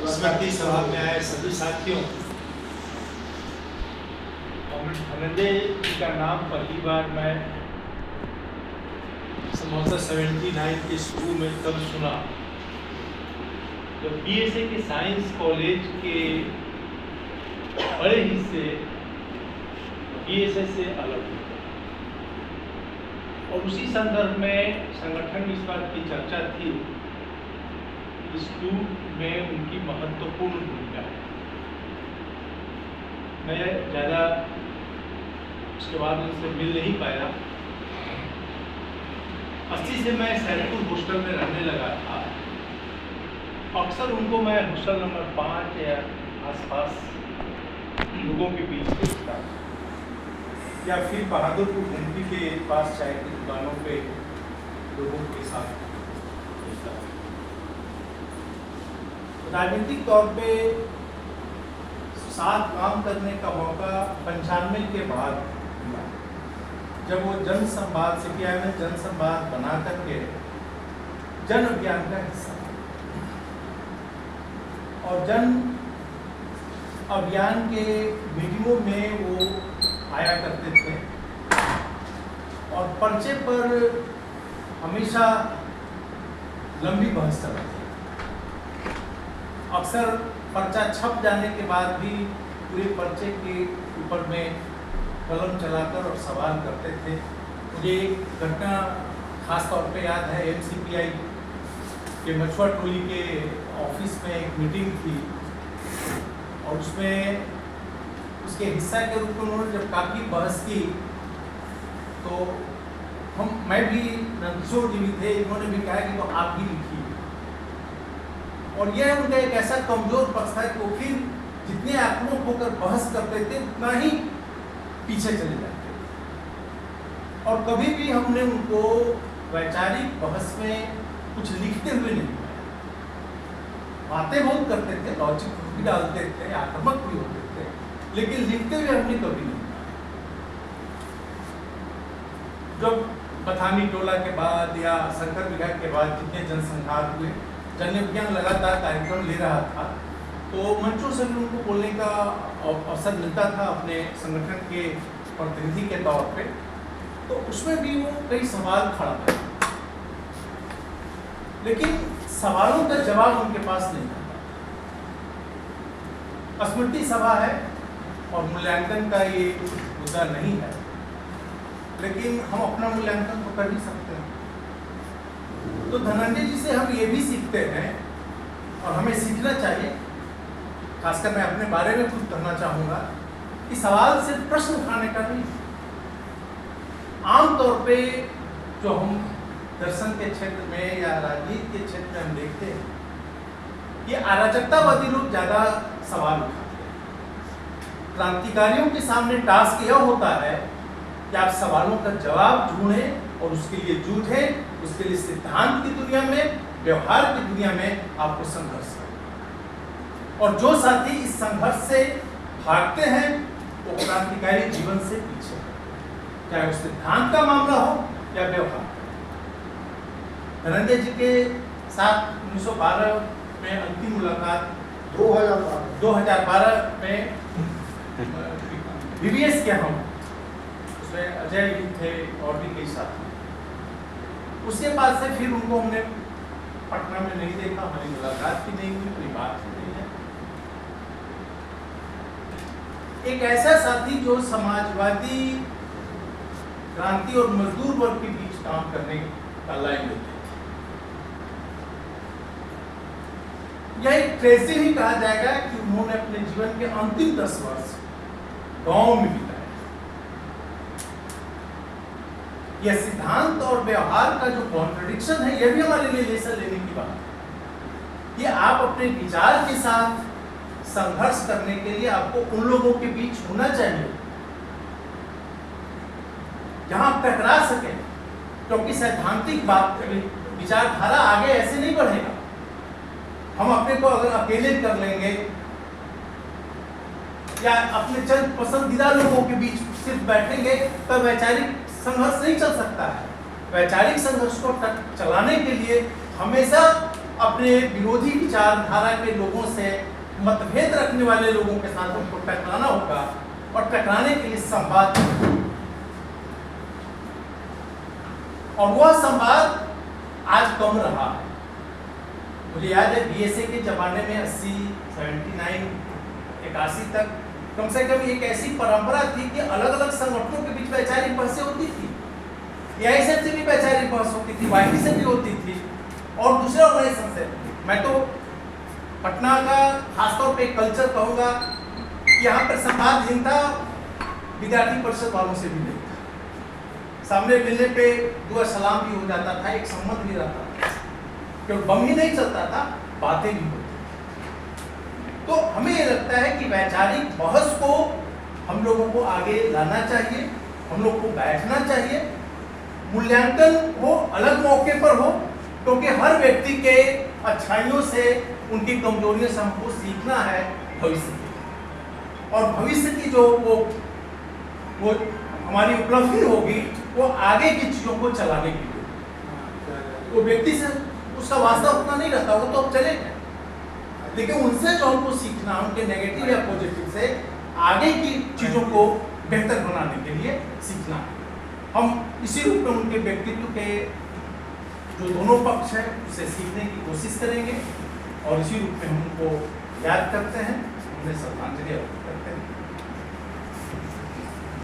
स्मृति सभा में आए सभी साथियों, धनंजय जी का नाम पहली बार मैं संभवतः 79 के शुरू में तब सुना जब बीएसए के साइंस कॉलेज के बड़े हिस्से बीएसए से अलग हुए और उसी संदर्भ में संगठन में इस बात की चर्चा थी इस टूट में उनकी महत्वपूर्ण भूमिका है। मैं ज़्यादा उसके बाद उनसे मिल नहीं पाया। 80 से मैं सैदपुर हॉस्टल में रहने लगा था। अक्सर उनको मैं हॉस्टल नंबर 5 या आसपास लोगों के बीच देखता या फिर बहादुरपुर घंटी के पास चाय की दुकानों पे लोगों के साथ देखता। राजनीतिक तौर पे साथ काम करने का मौका 95 के बाद मिला, जब वो जन संवाद सीपीआई में जन संवाद बना करके जन अभियान का हिस्सा और जन अभियान के मीटिंगों में वो आया करते थे और पर्चे पर हमेशा लंबी बहस चलती थी। अक्सर पर्चा छप जाने के बाद भी पूरे पर्चे के ऊपर में कलम चलाकर और सवाल करते थे। मुझे एक घटना खास तौर पे याद है, एमसीपीआई के मछुआ टोली के ऑफिस में एक मीटिंग थी और उसमें उसके हिस्सा के रूप में उन्होंने जब काफ़ी बहस की तो मैं भी नंदकिशोर जी भी थे, इन्होंने भी कहा कि तो आप भी लिखिए। और यह उनका एक ऐसा कमजोर पक्ष था कि वो फिर जितने आत्मों होकर बहस करते थे उतना ही पीछे चले जाते और कभी भी हमने उनको वैचारिक बहस में कुछ लिखते हुए नहीं पाया। बातें बहुत करते थे, लॉजिक भी डालते थे, आक्रामक भी होते थे, लेकिन लिखते हुए हमने कभी नहीं पाया। जब पथानी टोला के बाद या शंकर विघा के बाद जितने जनसंघात हुए, जन विज्ञान लगातार कार्यक्रम ले रहा था तो मंचों से भी उनको बोलने का अवसर मिलता था अपने संगठन के प्रतिनिधि के तौर पे, तो उसमें भी वो कई सवाल खड़ा था, लेकिन सवालों का जवाब उनके पास नहीं था। स्मृति सभा है और मूल्यांकन का ये मुद्दा नहीं है, लेकिन हम अपना मूल्यांकन तो कर ही सकते हैं। तो धनंजय जी से हम ये भी सीखते हैं और हमें सीखना चाहिए, खासकर मैं अपने बारे में कुछ कहना चाहूँगा कि सवाल सिर्फ प्रश्न उठाने का नहीं। आमतौर पे जो हम दर्शन के क्षेत्र में या राजनीति के क्षेत्र में हम देखते हैं, ये अराजकतावादी लोग ज़्यादा सवाल उठाते हैं। क्रांतिकारियों के सामने टास्क यह होता है कि आप सवालों का जवाब ढूंढें और उसके लिए जूझें, उसके लिए सिद्धांत की दुनिया में, व्यवहार की दुनिया में आपको संघर्ष करना। और जो साथी इस संघर्ष से भागते हैं वो क्रांतिकारी जीवन से पीछे, चाहे वो सिद्धांत का मामला हो या व्यवहार। धनंजय जी के साथ 1912 में अंतिम मुलाकात 2012 में बीबीएस के हम उसमें अजय भी थे और भी कई साथी। उसके बाद से फिर उनको हमने पटना में नहीं देखा, हमारी मुलाकात भी नहीं हुई, कोई बात भी नहीं है। एक ऐसा साथी जो समाजवादी क्रांति और मजदूर वर्ग के बीच काम करने का लाइन लेते थे। यह एक ट्रेजेडी ही कहा जाएगा कि उन्होंने अपने जीवन के अंतिम 10 वर्ष गांव में बिताए। यह सिद्धांत और व्यवहार का जो कॉन्ट्रडिक्शन है, यह भी हमारे लिए लेसन लेने की बात है। ये आप अपने विचार के साथ संघर्ष करने के लिए आपको उन लोगों के बीच होना चाहिए जहां आप टकरा सके, क्योंकि सैद्धांतिक बात विचारधारा आगे ऐसे नहीं बढ़ेगा। हम अपने को अगर अकेले कर लेंगे या अपने चंद पसंदीदा लोगों के बीच सिर्फ बैठेंगे तो वैचारिक संघर्ष नहीं चल सकता है। वैचारिक संघर्ष को चलाने के लिए हमेशा अपने विरोधी विचारधारा के लोगों से, मतभेद रखने वाले लोगों के साथ उनको टकराना होगा और टकराने के लिए संवाद, और वह संवाद आज कम रहा है। मुझे याद है बीएसए के जमाने में 80, 79, 81 तक कम से कम एक ऐसी परंपरा थी कि अलग अलग संगठनों के बीच वैचारिक बहसें होती थी। एआईएसएफ से भी वैचारिक बहस होती थी, वाईटी से भी होती थी और दूसरे ऑर्गेनाइजेशन से। मैं तो पटना का खासतौर पे कल्चर कहूँगा, यहाँ पर संवादहीनता विद्यार्थी परिषद वालों से भी नहीं था। सामने मिलने पे दुआ सलाम भी हो जाता था, एक संबंध भी रहता था, क्योंकि बम ही नहीं चलता था, बातें भी होती। तो हमें ये लगता है कि वैचारिक बहस को हम लोगों को आगे लाना चाहिए, हम लोग को बैठना चाहिए, मूल्यांकन हो अलग मौके पर हो, क्योंकि हर व्यक्ति के अच्छाइयों से, उनकी कमजोरियों से हमको सीखना है भविष्य की, और भविष्य की जो वो हमारी उपलब्धि होगी वो आगे की चीजों को चलाने के लिए। वो व्यक्ति से उसका वास्ता उतना नहीं रहता, वो तो अब चलेगा, लेकिन उनसे जो हमको सीखना, उनके नेगेटिव या पॉजिटिव से आगे की चीजों को बेहतर बनाने के लिए सीखना है। हम इसी रूप में उनके व्यक्तित्व के जो दोनों पक्ष है उसे सीखने की कोशिश करेंगे और इसी रूप में हम उनको याद करते हैं, उन्हें श्रद्धांजलि अर्पित